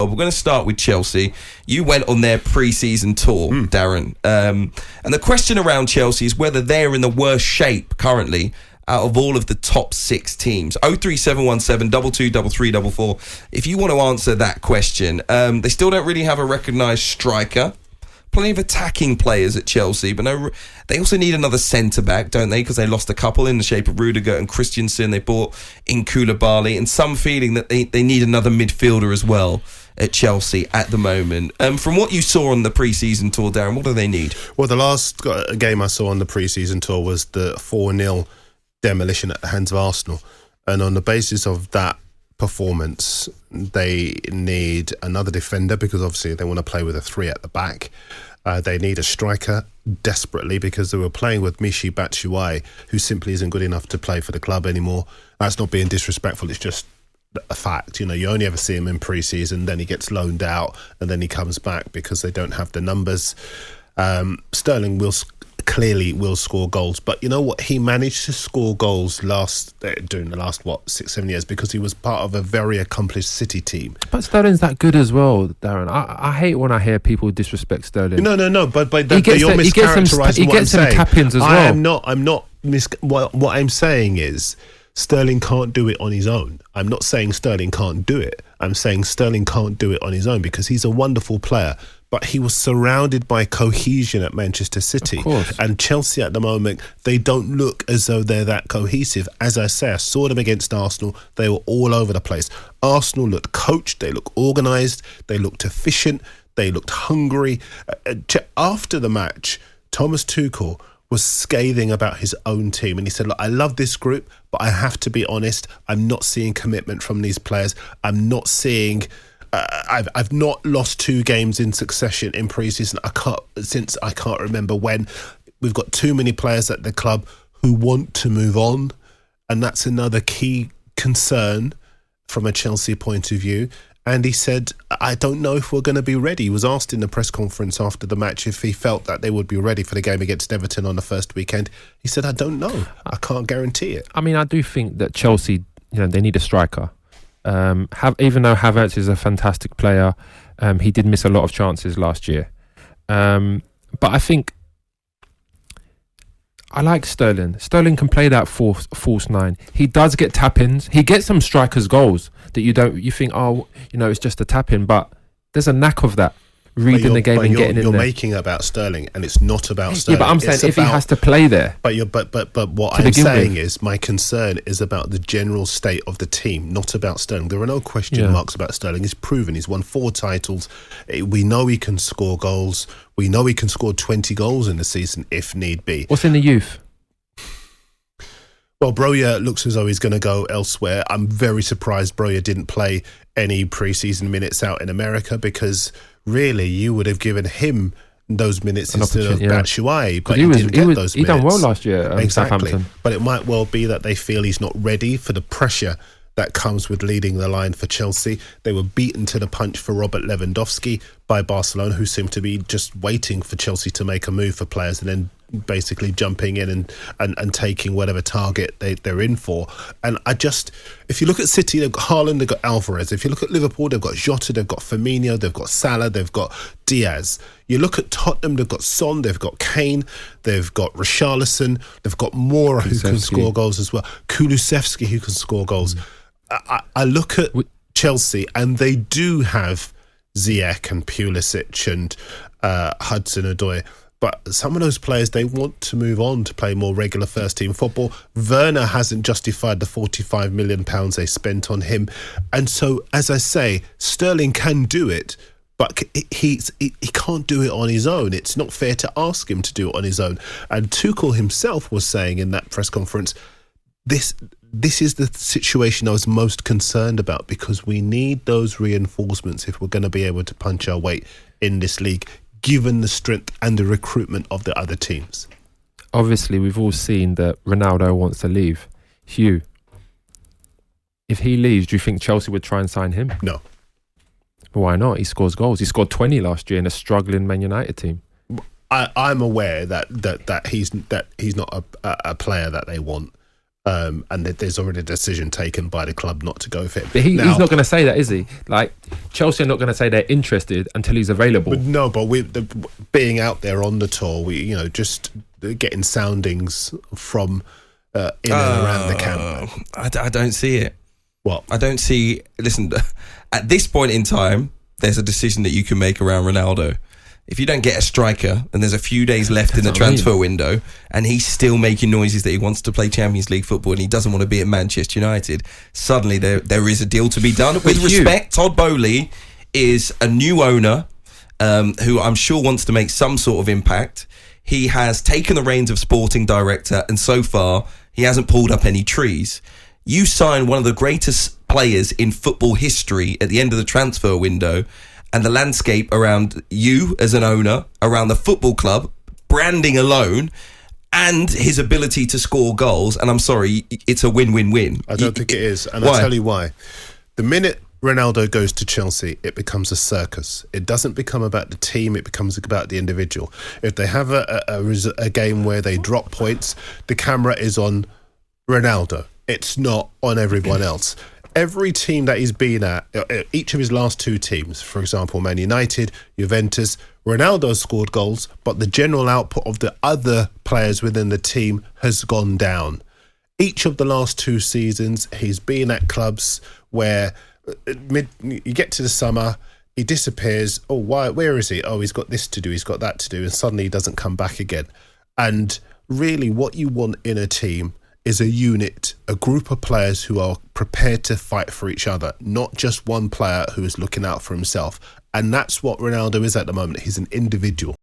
We're going to start with Chelsea. You went on their pre-season tour, Darren. And the question around Chelsea is whether they're in the worst shape currently out of all of the top 6 teams. 03717 223344. If you want to answer that question, they still don't really have a recognised striker. Plenty of attacking players at Chelsea, but they also need another centre-back, don't they? Because they lost a couple in the shape of Rudiger and Christensen. They bought in Koulibaly, and some feeling that they need another midfielder as well at Chelsea at the moment. From what you saw on the pre-season tour, Darren, what do they need? Well, the last game I saw on the pre-season tour was the 4-0 demolition at the hands of Arsenal. And on the basis of that performance, they need another defender because obviously they want to play with a 3 at the back. They need a striker desperately because they were playing with Michy Batshuayi, who simply isn't good enough to play for the club anymore. That's not being disrespectful, it's just a fact. You know, you only ever see him in pre-season, then he gets loaned out and then he comes back because they don't have the numbers. Sterling clearly will score goals, but you know what, he managed to score goals during the last 6-7 years because he was part of a very accomplished City team. But Sterling's that good as well, Darren. I hate when I hear people disrespect Sterling. No, but you're mischaracterising he gets some tap-ins as well. What I'm saying is Sterling can't do it on his own. I'm not saying Sterling can't do it. I'm saying Sterling can't do it on his own because he's a wonderful player. But he was surrounded by cohesion at Manchester City. And Chelsea at the moment, they don't look as though they're that cohesive. As I say, I saw them against Arsenal. They were all over the place. Arsenal looked coached. They looked organised. They looked efficient. They looked hungry. After the match, Thomas Tuchel was scathing about his own team. And he said, look, I love this group, but I have to be honest. I'm not seeing commitment from these players. I'm not seeing... I've not lost 2 games in succession in pre-season. I can't remember when. We've got too many players at the club who want to move on, and that's another key concern from a Chelsea point of view. And he said, I don't know if we're going to be ready. He was asked in the press conference after the match if he felt that they would be ready for the game against Everton on the first weekend. He said, I don't know. I can't guarantee it. I mean, I do think that Chelsea, they need a striker. Even though Havertz is a fantastic player, he did miss a lot of chances last year. But I think I like Sterling. Sterling can play that false 9. He does get tap-ins. He gets some strikers' goals that you think, it's just a tap-in, but there's a knack of that. Reading the game and getting in there. You're making about Sterling, and it's not about Sterling. Yeah, but I'm saying if he has to play there. But what I'm saying is my concern is about the general state of the team, not about Sterling. There are no question marks about Sterling. He's proven. He's won 4 titles. We know he can score goals. We know he can score 20 goals in the season if need be. What's in the youth? Well, Broja looks as though he's going to go elsewhere. I'm very surprised Broja didn't play any pre-season minutes out in America because really you would have given him those minutes instead of Batshuayi, but he didn't get those minutes. He done well last year at Southampton. But it might well be that they feel he's not ready for the pressure that comes with leading the line for Chelsea. They were beaten to the punch for Robert Lewandowski by Barcelona, who seemed to be just waiting for Chelsea to make a move for players and then basically jumping in and taking whatever target they're in for. And if you look at City, they've got Haaland, they've got Alvarez. If you look at Liverpool, they've got Jota, they've got Firmino, they've got Salah, they've got Diaz. You look at Tottenham, they've got Son, they've got Kane, they've got Richarlison, they've got Moura who can score goals as well, Kulusevski who can score goals. I look at Chelsea and they do have Ziyech and Pulisic and Hudson-Odoi. But some of those players, they want to move on to play more regular first-team football. Werner hasn't justified the £45 million they spent on him. And so, as I say, Sterling can do it, but he can't do it on his own. It's not fair to ask him to do it on his own. And Tuchel himself was saying in that press conference, this is the situation I was most concerned about because we need those reinforcements if we're going to be able to punch our weight in this league, given the strength and the recruitment of the other teams. Obviously, we've all seen that Ronaldo wants to leave. Hugh, if he leaves, do you think Chelsea would try and sign him? No. Why not? He scores goals. He scored 20 last year in a struggling Man United team. I'm aware that he's not a player that they want. and that there's already a decision taken by the club not to go for him. But he's not going to say that, is he? Like, Chelsea are not going to say they're interested until he's available. But being out there on the tour, just getting soundings from in and around the camp. I don't see it. What? I don't see. Listen, at this point in time, there's a decision that you can make around Ronaldo. If you don't get a striker and there's a few days left in the transfer window and he's still making noises that he wants to play Champions League football and he doesn't want to be at Manchester United, suddenly there is a deal to be done. With respect, Todd Boehly is a new owner who I'm sure wants to make some sort of impact. He has taken the reins of sporting director and so far he hasn't pulled up any trees. You sign one of the greatest players in football history at the end of the transfer window, and the landscape around you as an owner, around the football club, branding alone, and his ability to score goals. And I'm sorry, it's a win-win-win. I don't think it is. And why? I'll tell you why. The minute Ronaldo goes to Chelsea, it becomes a circus. It doesn't become about the team, it becomes about the individual. If they have a game where they drop points, the camera is on Ronaldo. It's not on everyone else. Every team that he's been at, each of his last two teams, for example, Man United, Juventus, Ronaldo scored goals, but the general output of the other players within the team has gone down. Each of the last two seasons, he's been at clubs where you get to the summer, he disappears. Oh, why? Where is he? Oh, he's got this to do, he's got that to do, and suddenly he doesn't come back again. And really, what you want in a team is a unit, a group of players who are prepared to fight for each other, not just one player who is looking out for himself. And that's what Ronaldo is at the moment. He's an individual.